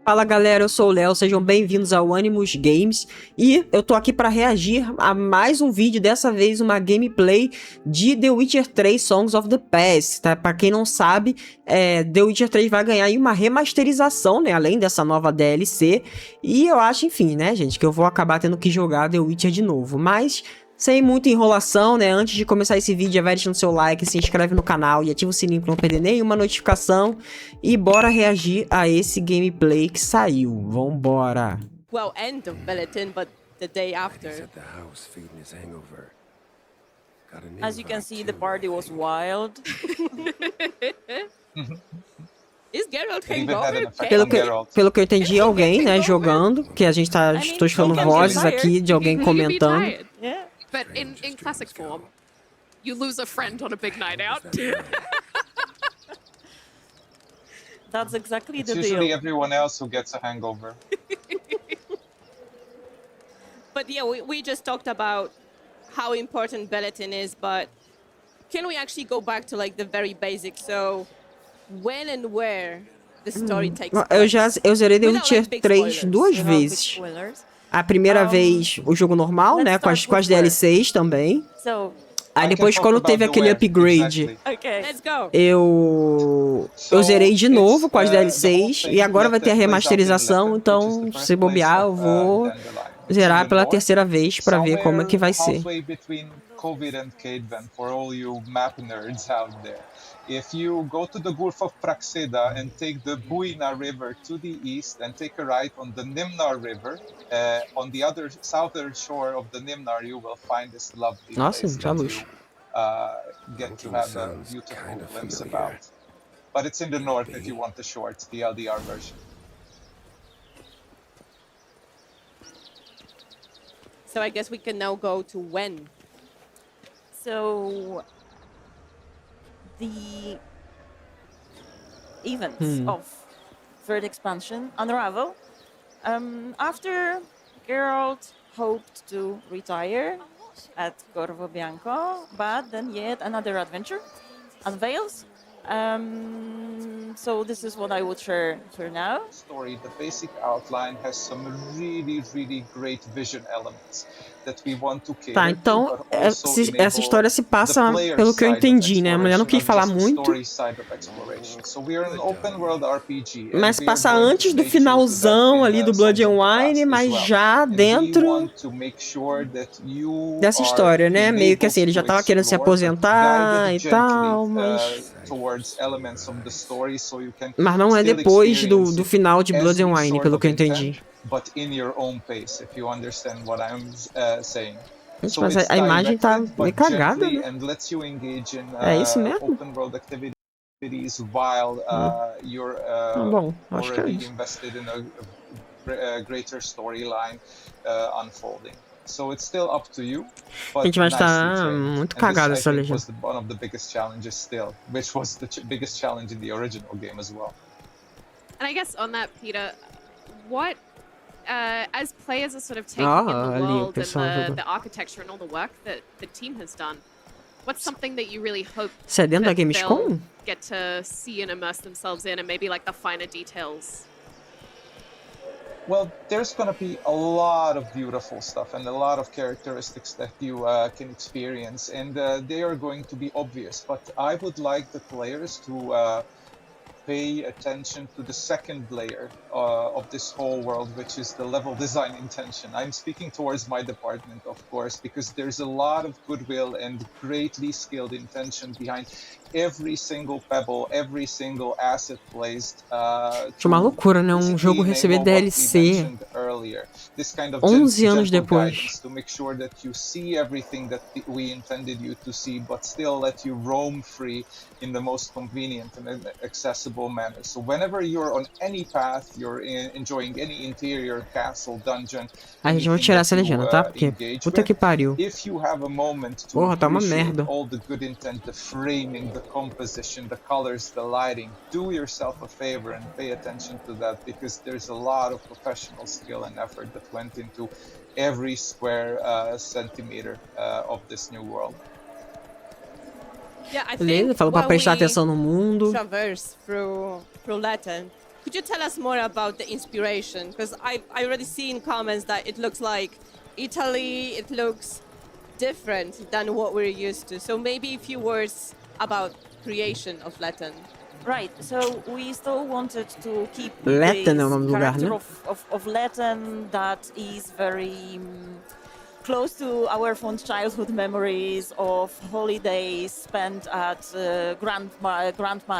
Fala galera, eu sou o Léo, sejam bem-vindos ao Animus Games e eu tô aqui para reagir a mais um vídeo, dessa vez uma gameplay de The Witcher 3 Songs of the Past, tá? Pra quem não sabe, The Witcher 3 vai ganhar aí uma remasterização, né, além dessa nova DLC, e eu acho, enfim, né, gente, que eu vou acabar tendo que jogar The Witcher de novo, mas... Sem muita enrolação, né? Antes de começar esse vídeo, já vai deixando seu like, se inscreve no canal e ativa o sininho pra não perder nenhuma notificação. E bora reagir a esse gameplay que saiu. Vambora! Well, end of bulletin, but the day after. As you can see, the party was wild. Is Geralt hangover? Pelo que eu entendi, alguém, né, jogando. Que a gente tá... Estou escutando vozes aqui de alguém comentando. Yeah. But in classic form, you lose a friend on a big night out. That's exactly the It's usually deal. everyone else who gets a hangover. But yeah, we just talked about how important bulletin is, but can we actually go back to like the very basics? So, when and where the story takes place? Eu zerei The Without, Witcher like, big 3 spoilers. duas Without big vezes. spoilers. A primeira vez, o jogo normal, né, com as DLCs também. So, Aí depois, quando teve aquele upgrade, okay. Let's go. eu zerei de novo com as DLCs. E agora vai ter a remasterização, então, se bobear, eu vou zerar pela terceira vez pra ver como é que vai ser. If you go to the Gulf of Praxeda and take the Buina River to the east and take a right on the Nimnar River, on the other southern shore of the Nimnar, you will find this lovely Nossa, place já that luxo. you get to have a beautiful glimpse about. But it's in the north if you want the short, the LDR version. So I guess we can now go to when. So, the events of third expansion unravel after Geralt hoped to retire at Corvo Bianco, but then yet another adventure unveils. So this is what I would share for now. Story, the basic outline has some really great vision elements that we want to cater Tá, então, to, but also essa história se passa, pelo que eu entendi, né? A mulher não quis falar muito. Mas se passa antes do finalzão ali do Blood and Wine, mas já dentro dessa história, né? Meio que assim, ele já tava querendo se aposentar e tal, mas não é depois do final de Blood and Wine, pelo que eu entendi. But in your own pace, if you understand what I'm saying. Gente, mas a imagem tá meio cagada, né? É isso mesmo? Open world activities while you're Bom, acho que é already isso. invested in a greater storyline unfolding. So it's still up to you. Gente, mas tá muito cagada essa legenda. Was one of the biggest challenges still, which was the biggest challenge in the original game as well. And I guess on that, Peter, what as players are sort of taking in the world and the architecture and all the work that the team has done, what's something that you really hope that they'll get to see and immerse themselves in, and maybe like the finer details? Well, there's going to be a lot of beautiful stuff and a lot of characteristics that you can experience, and they are going to be obvious. But I would like the players to pay attention to the second layer of this whole world, which is the level design intention. I'm speaking towards my department, of course, because there's a lot of goodwill and greatly skilled intention behind every single pebble, every single asset placed. Uma loucura, né? Um jogo receber DLC 11 anos depois. To make sure that you see everything that we intended you to see, but still let you roam free in the most convenient and accessible manner. So whenever you're on any path, you're enjoying any interior castle, dungeon. A gente vai tirar essa legenda, tá? Porque puta que pariu. If you have a moment to Porra, tá uma merda. all the good intent, the framing, the composition, the colors, the lighting, do yourself a favor and pay attention to that, because there's a lot of professional skill and effort that went into every square centimeter of this new world. Yeah, I Beleza, think falou pra prestar atenção no mundo. traverse through Latin, Could you tell us more about the inspiration? Because I already see in comments that it looks like Italy, it looks different than what we're used to. So maybe a few words about creation of Latin. Right, so we still wanted to keep Latin é o this nome do lugar, character né? of Latin that is very close to our fond childhood memories of holidays spent at grandma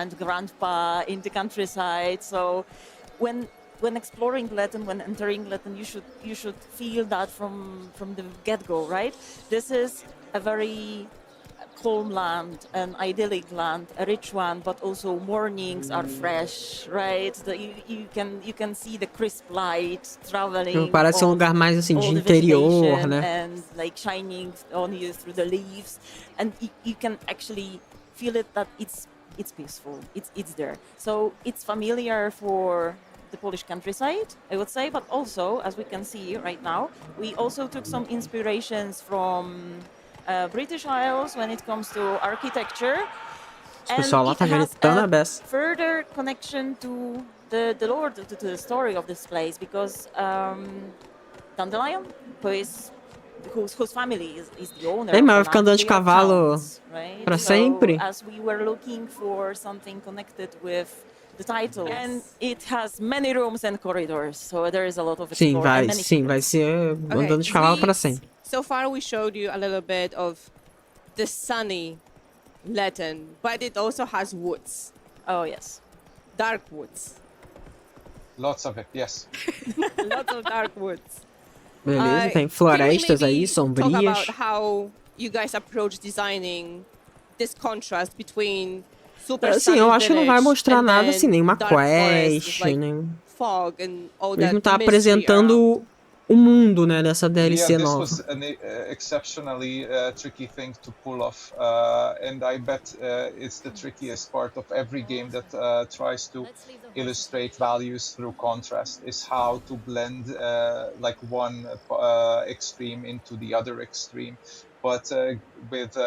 and grandpa in the countryside. So when exploring Latin, when entering Latin, you should feel that from the get-go, right? This is a very calm land, an idyllic land, a rich one, but also mornings are fresh, right? You can see the crisp light traveling. Parece um lugar mais assim de interior, né? And like shining on you through the leaves, and you can actually feel it that it's peaceful. It's there. So it's familiar for the Polish countryside, I would say, but also, as we can see right now, we also took some inspirations from British Isles when it comes to architecture. O pessoal lá tá gritando a beça. Further connection to the lore, to the story of this place, because Dandelion, whose family is the owner. Ei, mas vai ficar andando de cavalo pra sempre? So, as we were looking for something connected with the title, and it has many rooms and corridors, so there is a lot of Sim, vai ser andando de cavalo pra sempre. So far we showed you a little bit of the sunny Latin, but it also has woods. Oh yes. Dark woods. Lots of it, yes. Lots of dark woods. Beleza, tem florestas aí, Talk sombrias. about how you guys approach designing this contrast between super Assim, sunny eu acho que não vai village mostrar and nada then assim, nenhuma dark forest, quest, like nem... fog and all Ele that não tá mystery apresentando o mundo, né, dessa DLC Yeah, this nova. was an exceptionally tricky thing to pull off, and I bet it's the trickiest part of every game that tries to illustrate values through contrast, is how to blend like one extreme into the other extreme. But with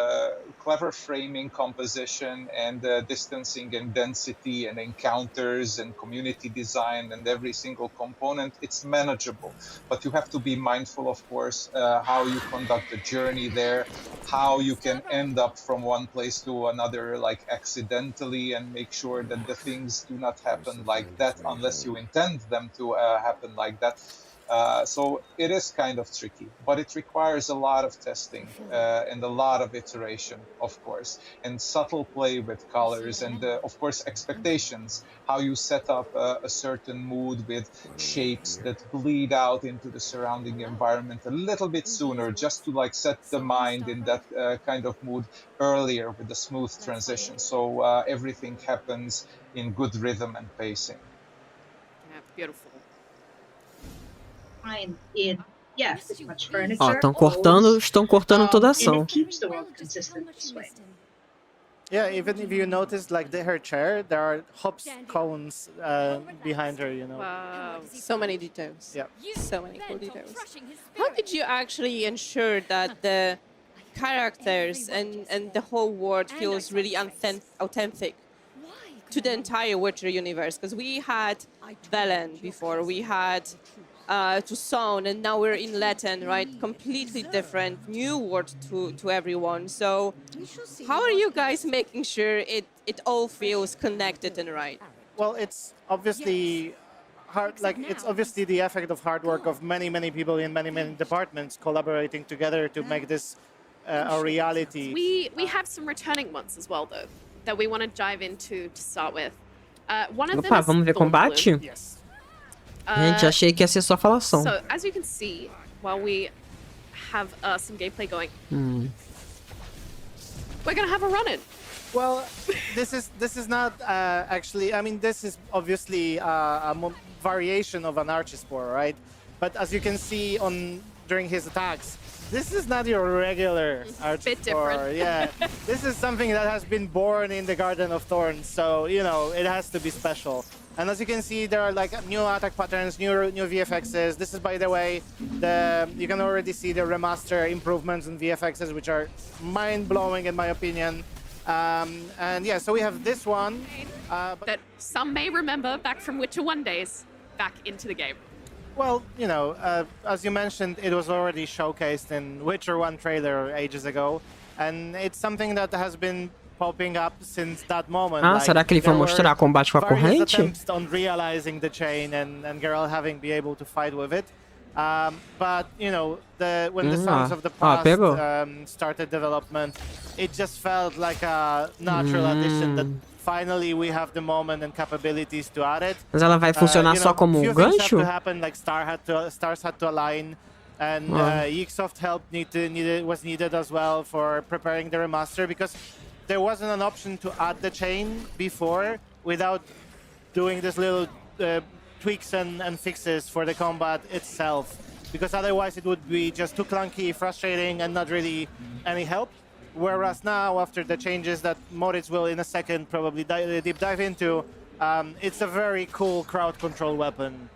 clever framing, composition, and distancing and density and encounters and community design and every single component, it's manageable. But you have to be mindful, of course, how you conduct the journey there, how you can end up from one place to another like accidentally, and make sure that the things do not happen like that unless you intend them to happen like that. So it is kind of tricky, but it requires a lot of testing and a lot of iteration, of course, and subtle play with colors and, of course, expectations, how you set up a certain mood with shapes that bleed out into the surrounding environment a little bit sooner, just to like set the mind in that kind of mood earlier with the smooth transition. So everything happens in good rhythm and pacing. Yeah, beautiful. Find in pretty much furniture. Ó, estão cortando toda a ação. And it keeps the world consistent this way. Yeah, even if you notice, like her chair, there are hops cones behind her, you know. Wow. So many details. Yeah. So many cool details. How did you actually ensure that the characters and the whole world feels really authentic to the entire Witcher universe? Because we had Velen before, we had Tucson, and now we're in Latin, right? Completely different, new word to everyone. So how are you guys making sure it all feels connected and right? Well, it's obviously hard. Like it's obviously the effect of hard work of many people in many departments collaborating together to make this a reality. We have some returning ones as well, though, that we want to dive into to start with. One of them Opa, is vamos ver combate? Yes. Gente, achei que ia ser só falação. So, as you can see, while we have some gameplay going, we're gonna have a run-in. Well, this is not actually. I mean, this is obviously a variation of an Archispore, right? But as you can see during his attacks, this is not your regular Archispore. Bit different. Yeah, this is something that has been born in the Garden of Thorns, so you know it has to be special. And as you can see, there are like new attack patterns, new VFXs. This is, by the way, you can already see the remaster improvements in VFXs, which are mind-blowing in my opinion. And yeah, so we have this one. That some may remember back from Witcher 1 days, back into the game. Well, you know, as you mentioned, it was already showcased in Witcher 1 trailer ages ago, and it's something that has been popping up since that moment. Ah, será que ele vai mostrar combate com a corrente? Attempts on realizing the chain and Geralt having be able to fight with it. But you know, when the Songs of the Past started development, it just felt like a natural addition that finally we have the moment and capabilities to add it. Mas ela vai funcionar só como um gancho? Happen, like stars had to align, and Ubisoft help was needed as well for preparing the remaster, because there wasn't an option to add the chain before without doing this little tweaks and fixes for the combat itself, because otherwise it would be just too clunky, frustrating, and not really any help. Whereas now, after the changes that Moritz will in a second probably deep dive into, it's a very cool crowd control weapon.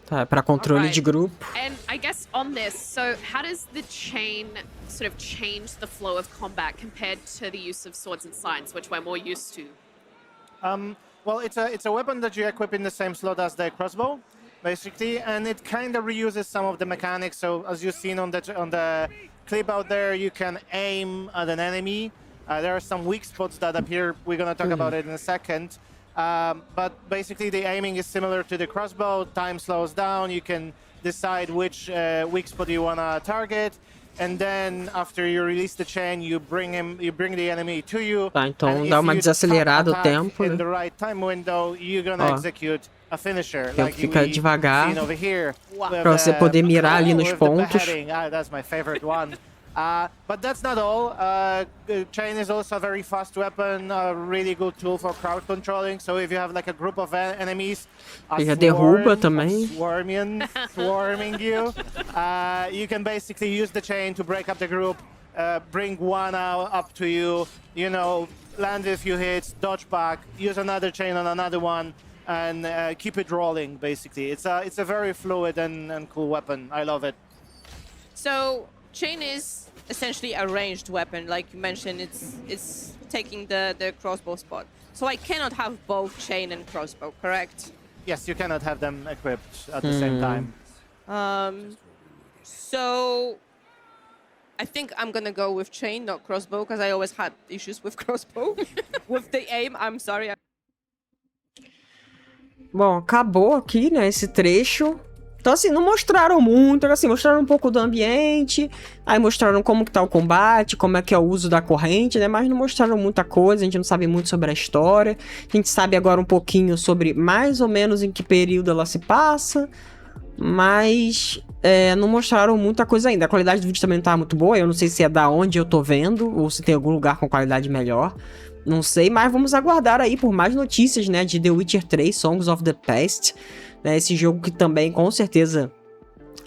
Tá, para controle de grupo. And I guess on this, so how does the chain sort of change the flow of combat compared to the use of swords and signs, which we're more used to? Well, it's a weapon that you equip in the same slot as the crossbow, basically, and it kind of reuses some of the mechanics. So as you've seen on the clip out there, you can aim at an enemy. There are some weak spots that appear. We're going to talk about it in a second. But basically, the aiming is similar to the crossbow. Time slows down. You can decide which weak spot you want to target. And then, after you release the chain, you bring the enemy to you. Tá, então dá uma desacelerada o tempo. In the right time window, you're gonna execute a finisher. Like fica devagar over here, pra você poder mirar ali nos pontos. That's my favorite one. But that's not all. Chain is also a very fast weapon, a really good tool for crowd controlling. So if you have like a group of enemies, derruba também. Swarming you, you can basically use the chain to break up the group, bring one up to you, you know, land a few hits, dodge back, use another chain on another one, and keep it rolling. Basically, it's a very fluid and cool weapon. I love it. So chain is essentially a ranged weapon, like you mentioned. It's taking the crossbow spot. So I cannot have both chain and crossbow, correct? Yes, you cannot have them equipped at the same time. So I think I'm gonna go with chain, not crossbow, because I always had issues with crossbow. With the aim, I'm sorry. Bom, acabou aqui, né, esse trecho. Então, assim, não mostraram muito, assim, mostraram um pouco do ambiente, aí mostraram como que tá o combate, como é que é o uso da corrente, né, mas não mostraram muita coisa, a gente não sabe muito sobre a história, a gente sabe agora um pouquinho sobre mais ou menos em que período ela se passa, mas não mostraram muita coisa ainda. A qualidade do vídeo também não tá muito boa, eu não sei se é da onde eu tô vendo, ou se tem algum lugar com qualidade melhor, não sei, mas vamos aguardar aí por mais notícias, né, de The Witcher 3, Songs of the Past, né, esse jogo que também com certeza...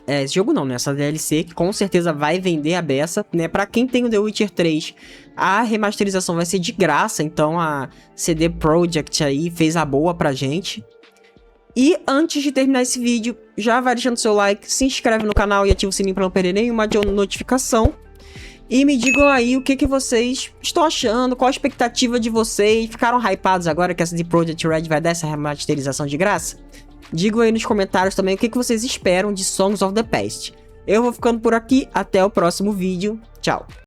esse jogo não, né? Essa DLC que com certeza vai vender a beça, né? Pra quem tem o The Witcher 3, a remasterização vai ser de graça, então a CD Projekt aí fez a boa pra gente. E antes de terminar esse vídeo, já vai deixando seu like, se inscreve no canal e ativa o sininho pra não perder nenhuma notificação. E me digam aí o que vocês estão achando, qual a expectativa de vocês. Ficaram hypados agora que a CD Projekt RED vai dar essa remasterização de graça? Digam aí nos comentários também o que vocês esperam de Songs of the Past. Eu vou ficando por aqui, até o próximo vídeo. Tchau!